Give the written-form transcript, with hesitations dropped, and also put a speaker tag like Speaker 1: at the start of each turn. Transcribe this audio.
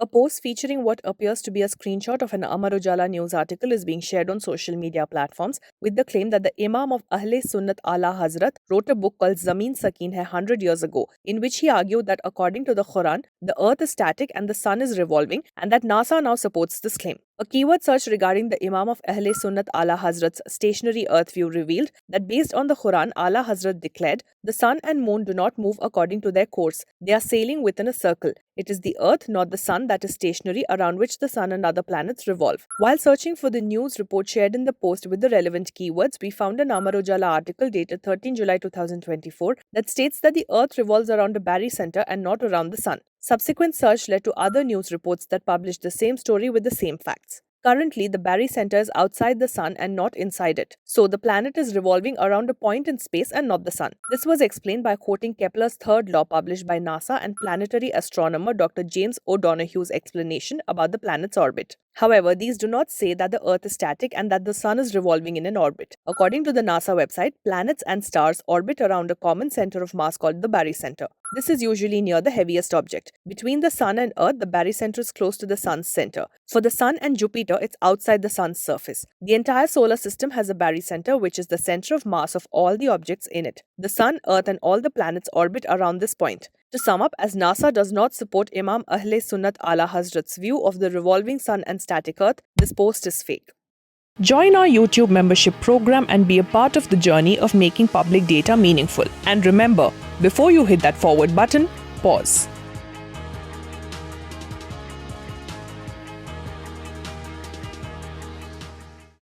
Speaker 1: A post featuring what appears to be a screenshot of an Amar Ujala news article is being shared on social media platforms with the claim that the Imam of Ahle Sunnat Ala Hazrat wrote a book called Zameen Sakeen Hai 100 years ago, in which he argued that according to the Quran, the earth is static and the sun is revolving, and that NASA now supports this claim. A keyword search regarding the Imam of Ahle Sunnat Ala Hazrat's stationary earth view revealed that based on the Quran, Ala Hazrat declared, the sun and moon do not move according to their course. They are sailing within a circle. It is the earth, not the sun, that is stationary, around which the sun and other planets revolve. While searching for the news report shared in the post with the relevant keywords, we found an Amar Ujala article dated 13 July 2024 that states that the earth revolves around a barycenter and not around the sun. Subsequent search led to other news reports that published the same story with the same facts. Currently, the barycenter is outside the sun and not inside it. So, the planet is revolving around a point in space and not the sun. This was explained by quoting Kepler's third law published by NASA and planetary astronomer Dr. James O'Donoghue's explanation about the planet's orbit. However, these do not say that the Earth is static and that the Sun is revolving in an orbit. According to the NASA website, planets and stars orbit around a common center of mass called the barycenter. This is usually near the heaviest object. Between the Sun and Earth, the barycenter is close to the Sun's center. For the Sun and Jupiter, it's outside the Sun's surface. The entire solar system has a barycenter, which is the center of mass of all the objects in it. The Sun, Earth, and all the planets orbit around this point. To sum up, as NASA does not support Imam Ahle Sunnat Ala Hazrat's view of the revolving sun and static earth, this post is fake. Join our YouTube membership program and be a part of the journey of making public data meaningful. And remember, before you hit that forward button, pause.